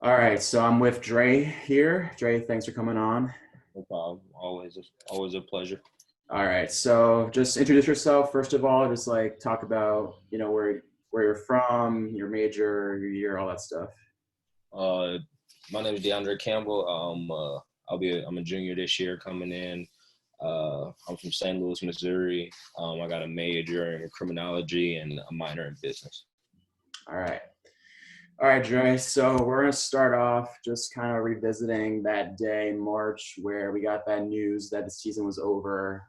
All right, so I'm with Dre here. Dre, thanks for coming on. No problem. Always a pleasure. All right, so just introduce yourself first of all. Just like talk about where you're from, your major, your year, all that stuff. Uh, my name is DeAndre Campbell. I'm a junior this year coming in. I'm from St. Louis, Missouri. I got a major in criminology and a minor in business. All right, all right, Dre. So we're gonna start off just kind of revisiting that day in March where we got that news that the season was over.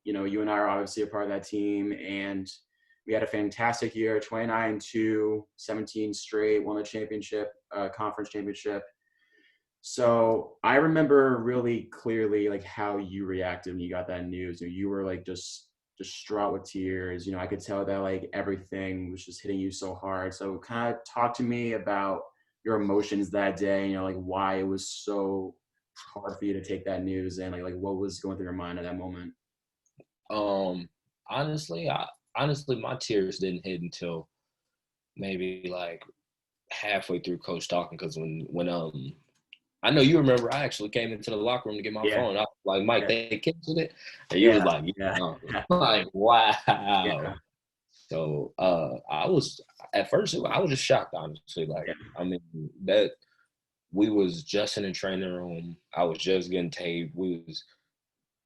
You and I are obviously a part of that team, and we had a fantastic year, 29-2, 17 straight, won the championship, conference championship. So I remember really clearly like how you reacted when you got that news. You were like just distraught with tears. I could tell that like everything was just hitting you so hard. So kind of talk to me about your emotions that day, like why it was so hard for you to take that news and like what was going through your mind at that moment. Um, honestly, my tears didn't hit until maybe like halfway through Coach talking because when I know you remember I actually came into the locker room to get my Yeah. phone. I was like, Mike, Yeah. they canceled it. And you was Yeah. like, Yeah. yeah. Like, wow. Yeah. So I was at first I was just shocked, honestly. Like, Yeah. I mean, that we was just in the training room. I was just getting taped. We was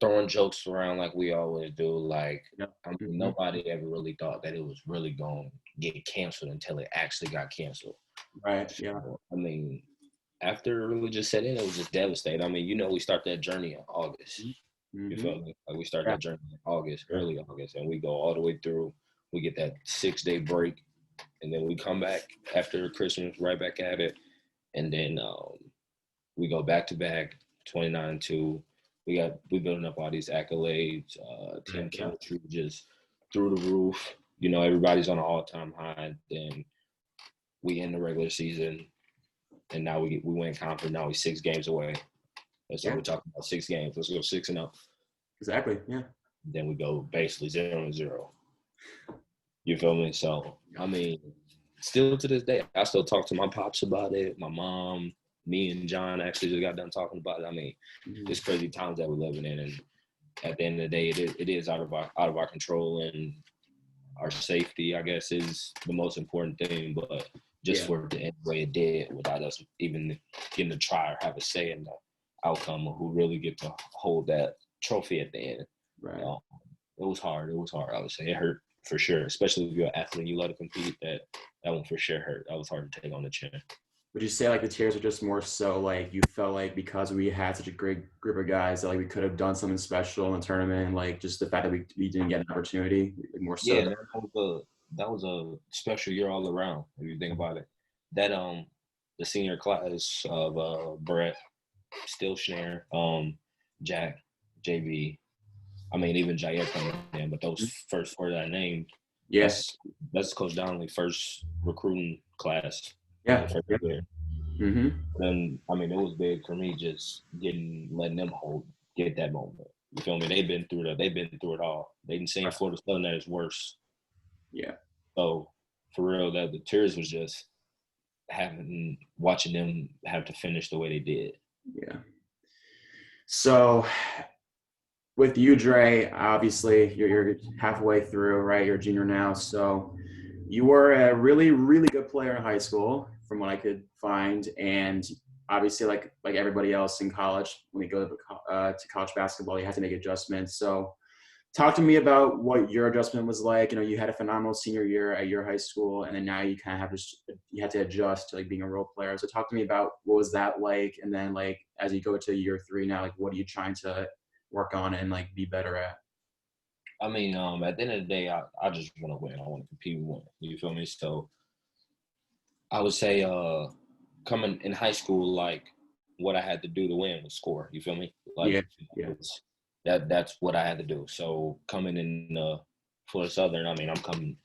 throwing jokes around like we always do. Like, Yeah. I mean, Mhm. nobody ever really thought that it was really going to get canceled until it actually got canceled. Right. Yeah. So, I mean, after it really just set in, it was just devastating. I mean, we start that journey in August. You Mm-hmm. feel me? Like we start Yeah. that journey in August, Yeah. early August, and we go all the way through. We get that 6 day break, and then we come back after Christmas, right back at it, and then we go back to back, 29-2. We building up all these accolades, team Right. Yeah. chemistry just through the roof. Everybody's on an all time high. Then we end the regular season, and now we win conference. Now we're 6 games away. And so Yeah. we're talking about 6 games. Let's go 6-0. Exactly. Yeah. Then we go basically 0-0. You feel me? So Yeah. I mean, still to this day, I still talk to my pops about it. My mom, me and John actually just got done talking about it. I mean, Mhm. it's crazy times that we're living in, and at the end of the day, it is out of our control, and our safety, I guess, is the most important thing. But just Yeah. for it to end the way it did, without us even getting to try or have a say in the outcome, of who really get to hold that trophy at the end. Right. Um, it was hard. It was hard. I would say it hurt for sure, especially if you're an athlete and you love to compete. That one for sure hurt. That was hard to take on the chin. Would you say like the tears are just more so like you felt like because we had such a great group of guys that like we could have done something special in the tournament, like just the fact that we didn't get an opportunity, like, more so Yeah, that. that was a special year all around. If you think about it, that the senior class of Brett, Still Schneider, Jack, JB. I mean, even Jair coming in, but those first four that I named, Yeah. that's that's Coach Donnelly first recruiting class in Yeah. the first Yeah. year. Mm-hmm. And I mean, it was big for me just letting them get that moment. You feel me? They've been through that. They've been through it all. They've seen Right. Florida Southern at its worst. Yeah. So for real, that the tears was just watching them have to finish the way they did. Yeah. So with you, Dre, obviously you're halfway through, right? You're a junior now, so you were a really, really good player in high school, from what I could find, and obviously, like everybody else in college, when you go to college basketball, you have to make adjustments. So, talk to me about what your adjustment was like. You had a phenomenal senior year at your high school, and then now you kind of you had to adjust to like being a role player. So, talk to me about what was that like, and then like as you go to year three now, like what are you trying to work on and like be better at? I mean, at the end of the day, I just want to win. I want to compete and win. You feel me? So I would say, coming in high school, like what I had to do to win was score. You feel me? Yeah, Like yeah, it's that's what I had to do. So coming in Florida Southern, I mean, I'm coming.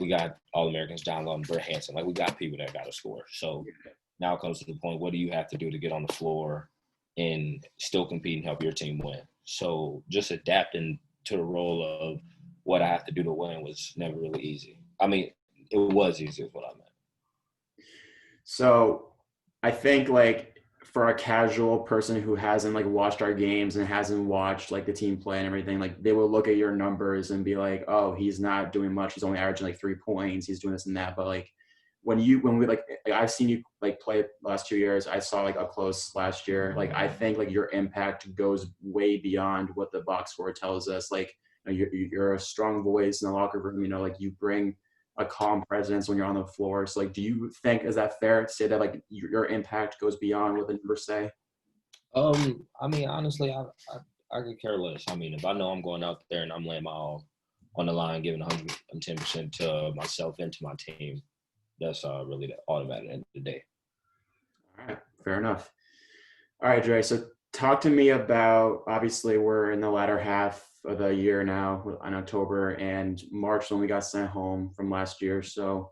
We got All Americans, John Love, Brett Hansen. Like we got people that got to score. So yeah, now it comes to the point: what do you have to do to get on the floor and still compete and help your team win? So just adapting to the role of what I have to do to win was never really easy. I mean, it was easy, is what I meant. So I think like for a casual person who hasn't like watched our games and hasn't watched like the team play and everything, like they will look at your numbers and be like, oh, he's not doing much. He's only averaging like 3 points. He's doing this and that. But like when we like I've seen you like play the last 2 years. I saw like up close last year. Like I think like your impact goes way beyond what the box score tells us. Like you're a strong voice in the locker room. You know, like you bring a calm presence when you're on the floor. So like, do you think, is that fair to say that like your impact goes beyond what the numbers say? I mean, honestly, I could care less. I mean, if I know I'm going out there and I'm laying my all on the line, giving 110% to myself and to my team, that's really the automatic at the end of the day. All right, fair enough. All right, Dre. So talk to me about, obviously we're in the latter half of the year now in October, and March when we got sent home from last year. So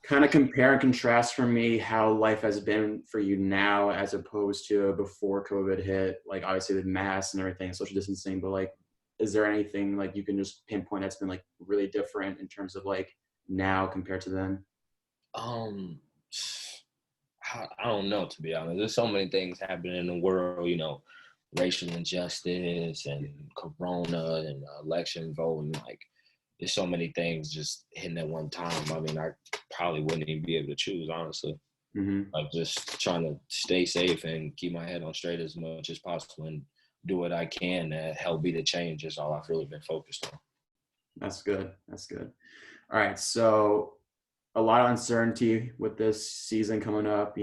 kind of compare and contrast for me how life has been for you now as opposed to before COVID hit, like obviously with masks and everything, social distancing, but like, is there anything like you can just pinpoint that's been like really different in terms of like now compared to then? Um, I don't know, to be honest. There's so many things happening in the world, racial injustice and corona and election voting. Like, there's so many things just hitting at one time. I mean, I probably wouldn't even be able to choose, honestly. Mm-hmm. Like, just trying to stay safe and keep my head on straight as much as possible and do what I can to help be the change is all I've really been focused on. That's good. That's good. All right. So a lot of uncertainty with this season coming up.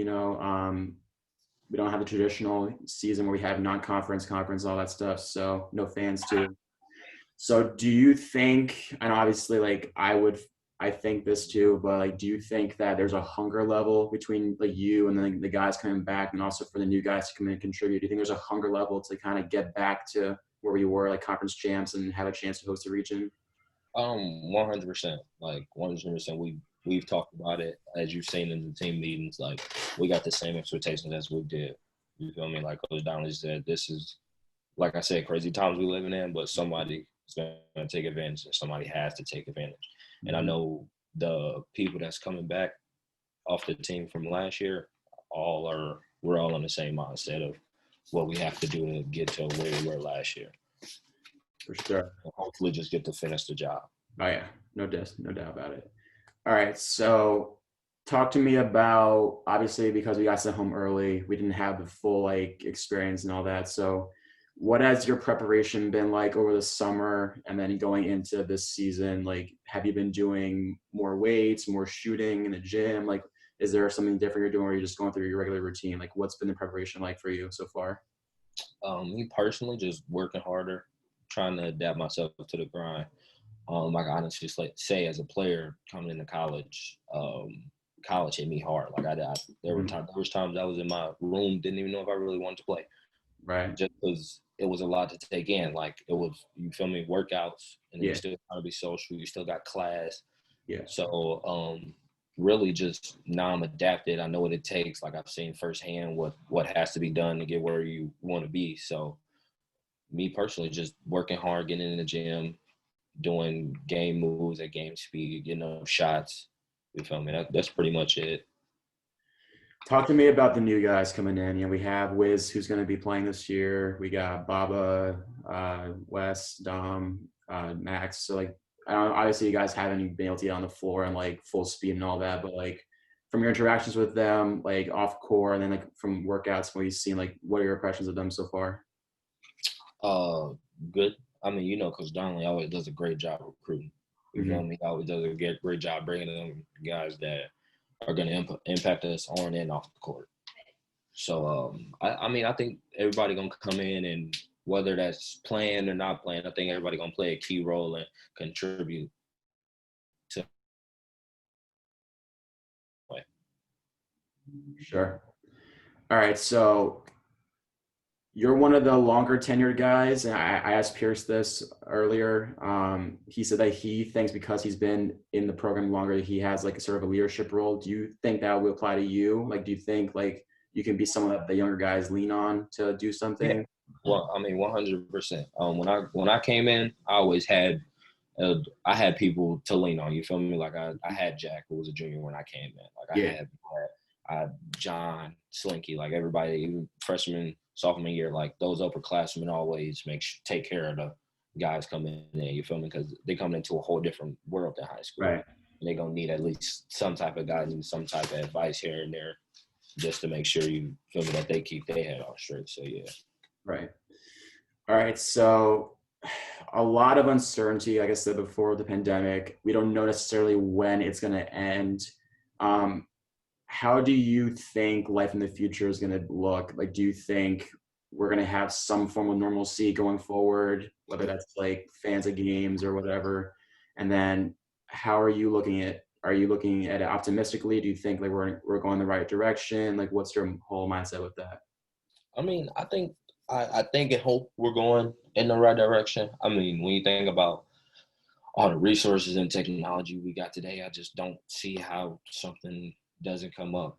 We don't have the traditional season where we have non-conference, conference, all that stuff. So no fans too. So do you think, and obviously like I think this too, but like, do you think that there's a hunger level between like you and then the guys coming back and also for the new guys to come in and contribute? Do you think there's a hunger level to kind of get back to where we were like conference champs and have a chance to host a region? 100%. Like 100%. We've talked about it as you've seen in the team meetings. Like we got the same expectations as we did. You feel me? Like Coach Donnelly said, this is, like I said, crazy times we living in, but somebody is going to take advantage and somebody has to take advantage. Mm-hmm. And I know the people that's coming back off the team from last year, we're all on the same mindset of what we have to do to get to where we were last year. For sure. And hopefully just get to finish the job. Oh yeah, no doubt about it. All right, so talk to me about, obviously because we got sent home early, we didn't have the full like experience and all that. So what has your preparation been like over the summer and then going into this season? Like, have you been doing more weights, more shooting in the gym? Like, is there something different you're doing or you're just going through your regular routine? Like, what's been the preparation like for you so far? Me personally, just working harder, trying to adapt myself to the grind. Like I honestly say as a player coming into college, college hit me hard. Like there was times I was in my room, didn't even know if I really wanted to play. Right. Just because it was a lot to take in. Like it was, you feel me, workouts, and then you still trying to be social. You still got class. Yeah. So really just now I'm adapted. I know what it takes. Like I've seen firsthand what has to be done to get where you want to be. So me personally, just working hard, getting in the gym, doing game moves at game speed, getting up shots. You feel me? That's pretty much it. Talk to me about the new guys coming in. We have Wiz, who's going to be playing this year. We got Baba, Wes, Dom, Max. So, like, I don't know, obviously you guys haven't been able to get on the floor and, like, full speed and all that. But, like, from your interactions with them, like, off court and then, like, from workouts, what you've seen, like, what are your impressions of them so far? Good. I mean, Coach Donnelly always does a great job recruiting. You feel me? He always does a great job bringing them guys that are going to impact us on and off the court. So, I mean, I think everybody going to come in, and whether that's playing or not playing, I think everybody going to play a key role and contribute to play. Sure. All right, so you're one of the longer tenured guys, and I asked Pierce this earlier. He said that he thinks because he's been in the program longer, he has like a sort of a leadership role. Do you think that will apply to you? Like, do you think like you can be someone that the younger guys lean on to do something? Yeah. Well, I mean, 100%. When I came in, I always had I had people to lean on. You feel me? Like I had Jack, who was a junior when I came in. Like Yeah. I had John, Slinky, like everybody, even freshman, sophomore year, like those upperclassmen always take care of the guys coming in. You feel me? Because they come into a whole different world than high school. Right. And they're gonna need at least some type of guidance, some type of advice here and there, just to make sure you feel me that they keep their head on straight. So yeah. Right. All right. So a lot of uncertainty, like I said before, the pandemic. We don't know necessarily when it's going to end. How do you think life in the future is going to look? Like, do you think we're going to have some form of normalcy going forward, whether that's like fans of games or whatever? And then how are you looking at it optimistically? Do you think like we're going the right direction? Like, what's your whole mindset with that? I mean, I think and hope we're going in the right direction. I mean, when you think about all the resources and technology we got today, I just don't see how something doesn't come up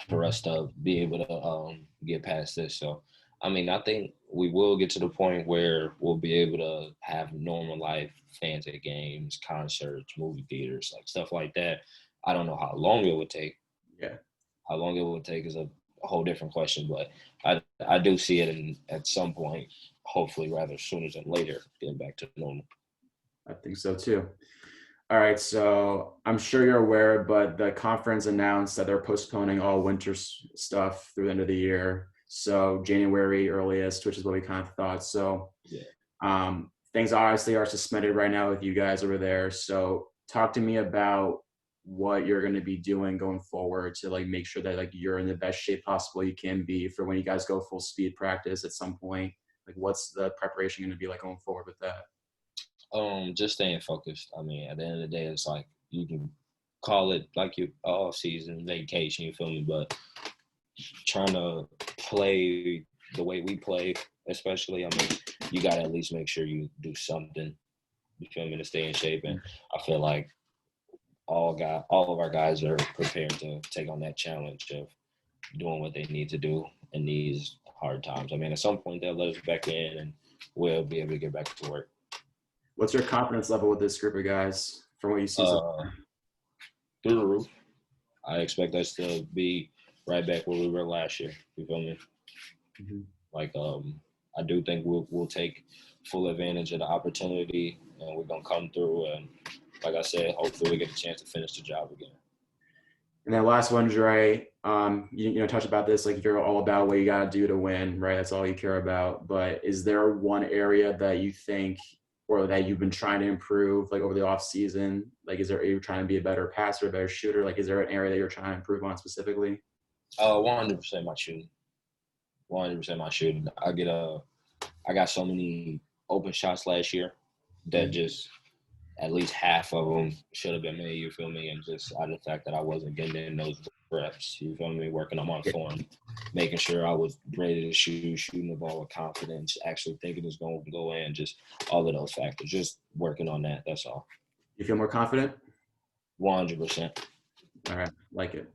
for us to be able to get past this. So, I mean, I think we will get to the point where we'll be able to have normal life, fans at games, concerts, movie theaters, like stuff like that. I don't know how long it would take. Yeah. How long it would take is a whole different question, but I do see it at some point, hopefully rather sooner than later, getting back to normal. I think so too. All right, so I'm sure you're aware, but the conference announced that they're postponing all winter stuff through the end of the year. So January earliest, which is what we kind of thought. So Yeah. Things obviously are suspended right now with you guys over there. So talk to me about what you're going to be doing going forward to like make sure that like you're in the best shape possible you can be for when you guys go full speed practice at some point. Like, what's the preparation going to be like going forward with that? Just staying focused. I mean, at the end of the day, it's like you can call it like your all season vacation, you feel me? But trying to play the way we play, especially, I mean, you gotta at least make sure you do something, you feel me, to stay in shape. And I feel like all of our guys are prepared to take on that challenge of doing what they need to do in these hard times. I mean, at some point they'll let us back in and we'll be able to get back to work. What's your confidence level with this group of guys from what you see so far? Through the roof. I expect us to be right back where we were last year. You feel me? Mm-hmm. Like, I do think we'll take full advantage of the opportunity, and we're gonna come through. And like I said, hopefully we get a chance to finish the job again. And then last one, Dre, you touch about this, like you're all about what you got to do to win, right? That's all you care about. But is there one area that you think or that you've been trying to improve like over the off season? Like, are you trying to be a better passer, a better shooter? Like, is there an area that you're trying to improve on specifically? 100% my shooting. 100% my shooting. I got so many open shots last year that just at least half of them should have been made, you feel me? And just out of the fact that I wasn't getting in those reps, you feel me? Working on my form, making sure I was ready to shooting the ball with confidence, actually thinking it's going to go in, just all of those factors, just working on that. That's all. You feel more confident? 100%. All right. Like it.